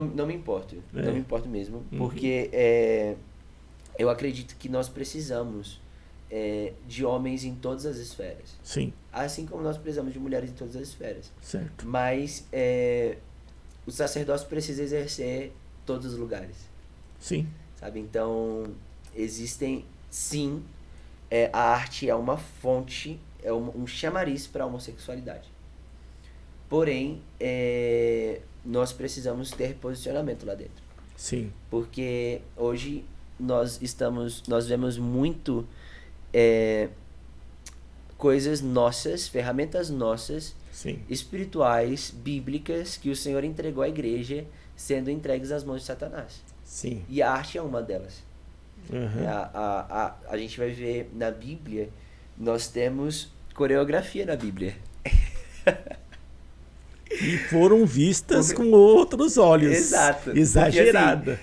Não me importo, não me importo mesmo, Uhum. porque eu acredito que nós precisamos de homens em todas as esferas, Sim, assim como nós precisamos de mulheres em todas as esferas. certo. Mas o sacerdócio precisa exercer todos os lugares, Sim, sabe? Então, existem, sim, a arte é uma fonte, um chamariz para a homossexualidade. Porém, nós precisamos ter posicionamento lá dentro. sim, Porque hoje nós vemos muito é, coisas nossas, ferramentas nossas, sim, espirituais, bíblicas, que o Senhor entregou à igreja, sendo entregues às mãos de Satanás. sim. E a arte é uma delas. Aham. A gente vai ver na Bíblia, nós temos coreografia na Bíblia. E foram vistas Por- com outros olhos. Exato. Porque assim, Exagerada.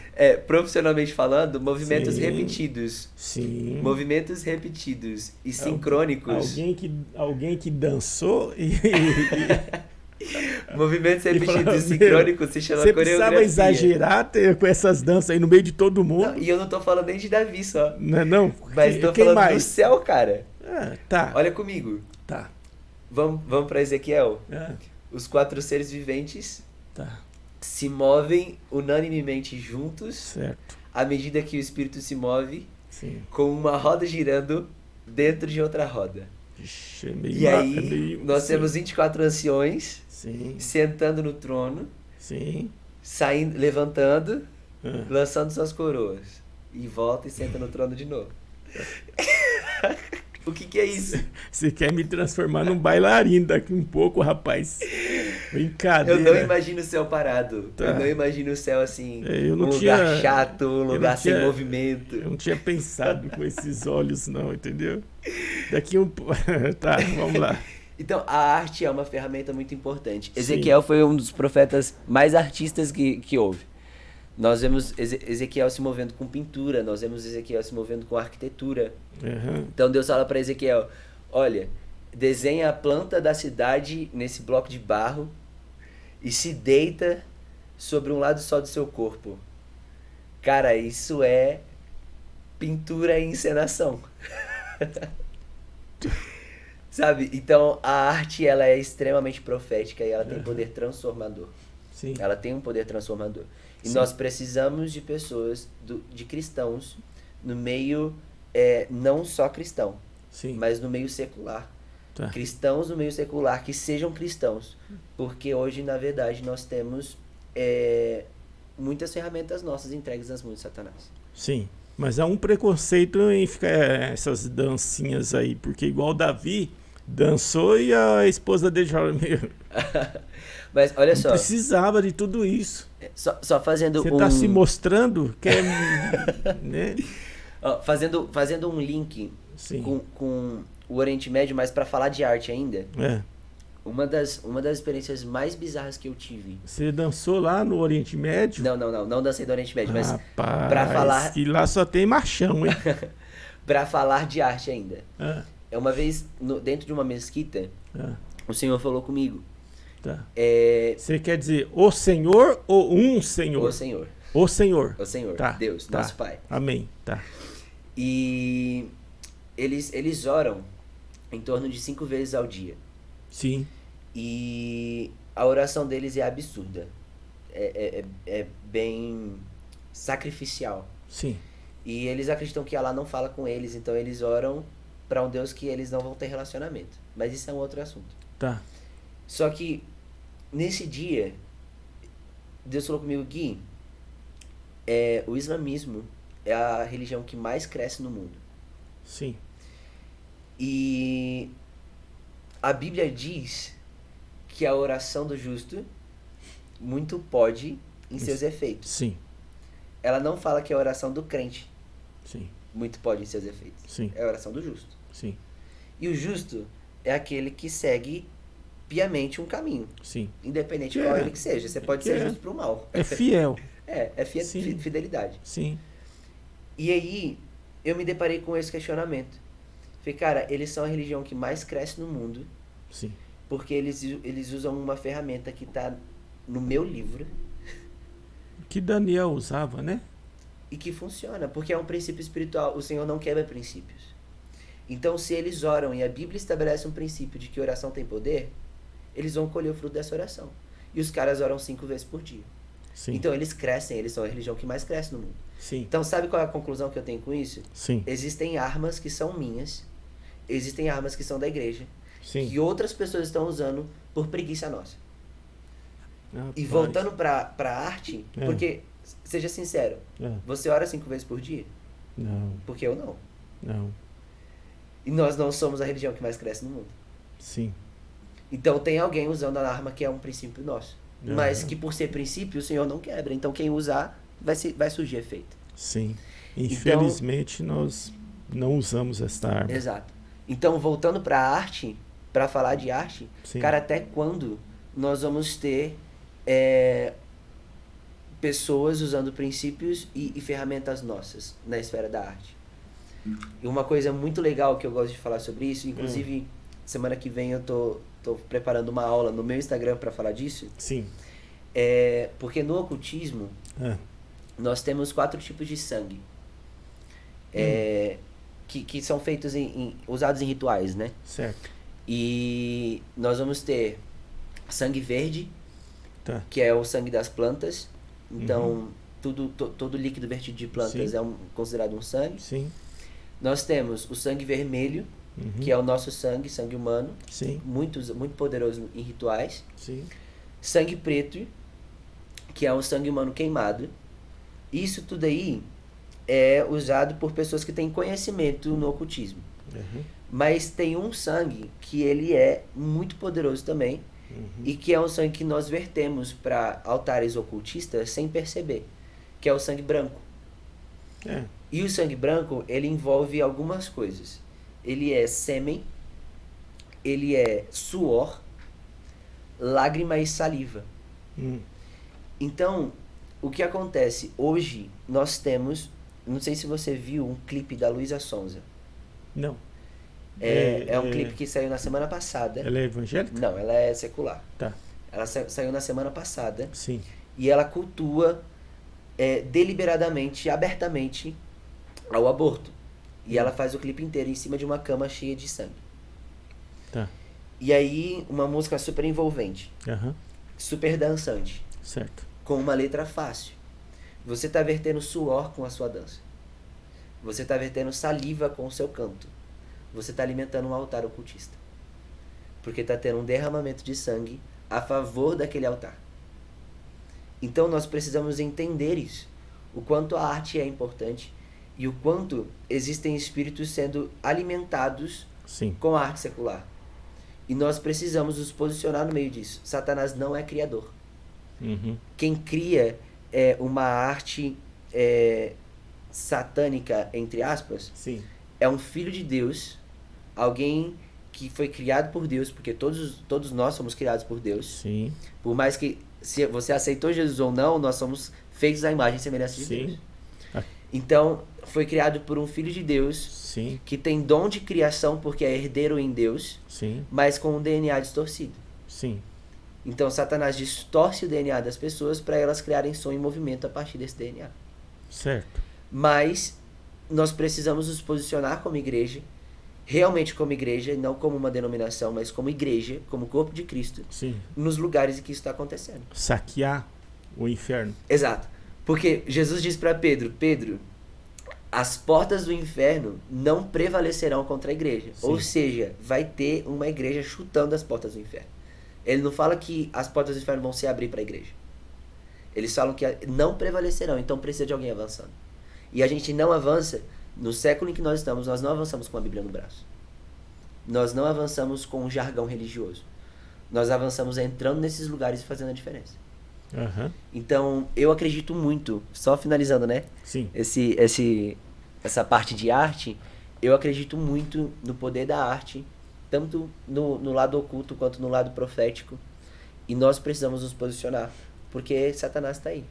profissionalmente falando, movimentos Sim, repetidos. sim. Movimentos repetidos e Algu- sincrônicos. alguém que dançou Movimentos e repetidos falou: e Meu, sincrônicos se chama você precisava coreografia. exagerar com essas danças aí no meio de todo Não, mundo. e eu não tô falando nem de Davi só. Não é não? Mas tô Quem falando do mais? céu, cara. Ah, tá, Olha comigo. tá. Vamos para Ezequiel. Ah, Os quatro seres viventes tá. se movem unanimemente juntos Certo. à medida que o espírito se move, Sim. com uma roda girando dentro de outra roda. Ixi, é meio, E é aí, meio. nós Sim. temos 24 anciões Sim. sentando no trono, Sim. saindo, levantando, Ah. lançando suas coroas. E volta e senta no trono de novo. O que é isso? Você quer me transformar num bailarino daqui um pouco, rapaz? Eu não Brincadeira. imagino o céu parado. Eu não Tá. imagino o céu assim, Eu um não lugar tinha. chato, um Eu não lugar sem tinha. movimento. Eu não tinha pensado com esses olhos, não, entendeu? Daqui um. Tá, vamos lá. Então, a arte é uma ferramenta muito importante. Sim. Ezequiel foi um dos profetas mais artistas que houve. Nós vemos Ezequiel se movendo com pintura, nós vemos Ezequiel se movendo com arquitetura. Aham. Então Deus fala para Ezequiel: olha, desenha a planta da cidade nesse bloco de barro e se deita sobre um lado só do seu corpo. Cara, isso é pintura e encenação. Sabe? Então a arte ela é extremamente profética e ela tem Aham. poder transformador. Sim. Ela tem um poder transformador. E Sim. nós precisamos de pessoas, de cristãos, no meio não só cristão, Sim. mas no meio secular. Tá. Cristãos no meio secular que sejam cristãos. Porque hoje, na verdade, nós temos muitas ferramentas nossas entregues nas mãos de Satanás. Sim. Mas há um preconceito em ficar essas dancinhas aí, porque igual Davi dançou e a esposa dele já meu, Mas olha não só, precisava de tudo isso. só fazendo Você está se um, mostrando, quer, né? ó, fazendo um link Sim. com o Oriente Médio, mas para falar de arte ainda, É. uma das experiências mais bizarras que eu tive. Você dançou lá no Oriente Médio? Não dancei do Oriente Médio, mas para Rapaz, falar que lá só tem machão, hein? para falar de arte ainda. Ah, Uma vez dentro de uma mesquita, ah, o Senhor falou comigo, tá. é, Você quer dizer o Senhor ou um o Senhor? Senhor, O Senhor. o Senhor, Tá. Deus, Tá. nosso Pai. Amém. Tá. E eles oram em torno de 5 vezes ao dia. Sim. E a oração deles é absurda. É bem sacrificial. Sim. E eles acreditam que Allah não fala com eles, então eles oram para um Deus que eles não vão ter relacionamento. Mas isso é um outro assunto. Tá. Só que nesse dia, Deus falou comigo, Gui, o islamismo é a religião que mais cresce no mundo. Sim. E a Bíblia diz que a oração do justo muito pode em seus efeitos. Sim. Ela não fala que é a oração do crente Sim. muito pode em seus efeitos. Sim. É a oração do justo. Sim. E o justo é aquele que segue piamente um caminho, Sim. independente de Que qual é. ele que seja. Você pode Que ser é. justo pro mal. É fiel. Sim. Fidelidade. Sim. E aí, eu me deparei com esse questionamento. Falei, cara, eles são a religião que mais cresce no mundo, que Daniel usava, né? E que funciona, porque é um princípio espiritual. O Senhor não quebra princípios. Então, se eles oram e a Bíblia estabelece um princípio de que oração tem poder, eles vão colher o fruto dessa oração. E os caras oram 5 vezes por dia. Sim. Então, eles crescem, eles são a religião que mais cresce no mundo. Sim. Então, sabe qual é a conclusão que eu tenho com isso? Sim. Existem armas que são minhas, existem armas que são da igreja, Sim. que outras pessoas estão usando por preguiça nossa. Rapaz. E voltando pra arte, É. porque, seja sincero, É. você ora 5 vezes por dia? Não, Porque eu não. não. E nós não somos a religião que mais cresce no mundo. Sim. Então tem alguém usando a arma que é um princípio nosso. Uhum. Mas que por ser princípio, o Senhor não quebra. Então quem usar, vai surgir efeito. Sim. Infelizmente, nós não usamos esta arma. Exato. Então, voltando pra arte, pra falar de arte, Sim. cara, até quando nós vamos ter pessoas usando princípios e ferramentas nossas na esfera da arte? E uma coisa muito legal que eu gosto de falar sobre isso, inclusive semana que vem eu tô preparando uma aula no meu Instagram para falar disso, Sim. porque no ocultismo É. nós temos 4 tipos de sangue que são feitos usados em rituais, né? Certo. E nós vamos ter sangue verde, Tá. que é o sangue das plantas. Então, todo líquido vertido de plantas Sim. é considerado um sangue. Sim. Nós temos o sangue vermelho, que é o nosso sangue humano, Sim. muito poderoso em rituais. Sim. Sangue preto, que é o sangue humano queimado. Isso tudo aí é usado por pessoas que têm conhecimento no ocultismo. Uhum. Mas tem um sangue que ele é muito poderoso também, e que é um sangue que nós vertemos para altares ocultistas sem perceber, que é o sangue branco. É. E o sangue branco, ele envolve algumas coisas. Ele é sêmen, ele é suor, lágrima e saliva. Então, o que acontece? Hoje, nós temos, não sei se você viu um clipe da Luísa Sonza. Não. É um clipe que saiu na semana passada. Ela é evangélica? Não, ela é secular. Tá. Ela saiu na semana passada. Sim. E ela cultua deliberadamente, abertamente, ao aborto. E ela faz o clipe inteiro em cima de uma cama cheia de sangue. Tá. E aí, uma música super envolvente, Aham. super dançante, Certo. com uma letra fácil. Você tá vertendo suor com a sua dança. Você tá vertendo saliva com o seu canto. Você tá alimentando um altar ocultista. Porque tá tendo um derramamento de sangue a favor daquele altar. Então nós precisamos entender isso. O quanto a arte é importante e o quanto existem espíritos sendo alimentados Sim. com a arte secular. E nós precisamos nos posicionar no meio disso. Satanás não é criador. Uhum. Quem cria uma arte satânica, entre aspas, Sim. é um filho de Deus, alguém que foi criado por Deus, porque todos nós somos criados por Deus. Sim. Por mais que se você aceitou Jesus ou não, nós somos feitos à imagem e semelhança de Sim. Deus. Ah. Então, foi criado por um filho de Deus, Sim. que tem dom de criação porque é herdeiro em Deus, Sim. mas com um DNA distorcido. Sim. Então, Satanás distorce o DNA das pessoas para elas criarem som e movimento a partir desse DNA. Certo. Mas nós precisamos nos posicionar como igreja, realmente como igreja, não como uma denominação, mas como igreja, como corpo de Cristo, Sim. nos lugares em que isso está acontecendo. Saquear o inferno. Exato. Porque Jesus diz para Pedro, Pedro, as portas do inferno não prevalecerão contra a igreja. Sim. Ou seja, vai ter uma igreja chutando as portas do inferno. Ele não fala que as portas do inferno vão se abrir para a igreja. Eles falam que não prevalecerão, então precisa de alguém avançando. E a gente não avança, no século em que nós estamos, nós não avançamos com a Bíblia no braço. Nós não avançamos com um jargão religioso. Nós avançamos entrando nesses lugares e fazendo a diferença. Aham. Então, eu acredito muito, só finalizando, né? Sim. Essa parte de arte, eu acredito muito no poder da arte, tanto no lado oculto quanto no lado profético. E nós precisamos nos posicionar, porque Satanás está aí.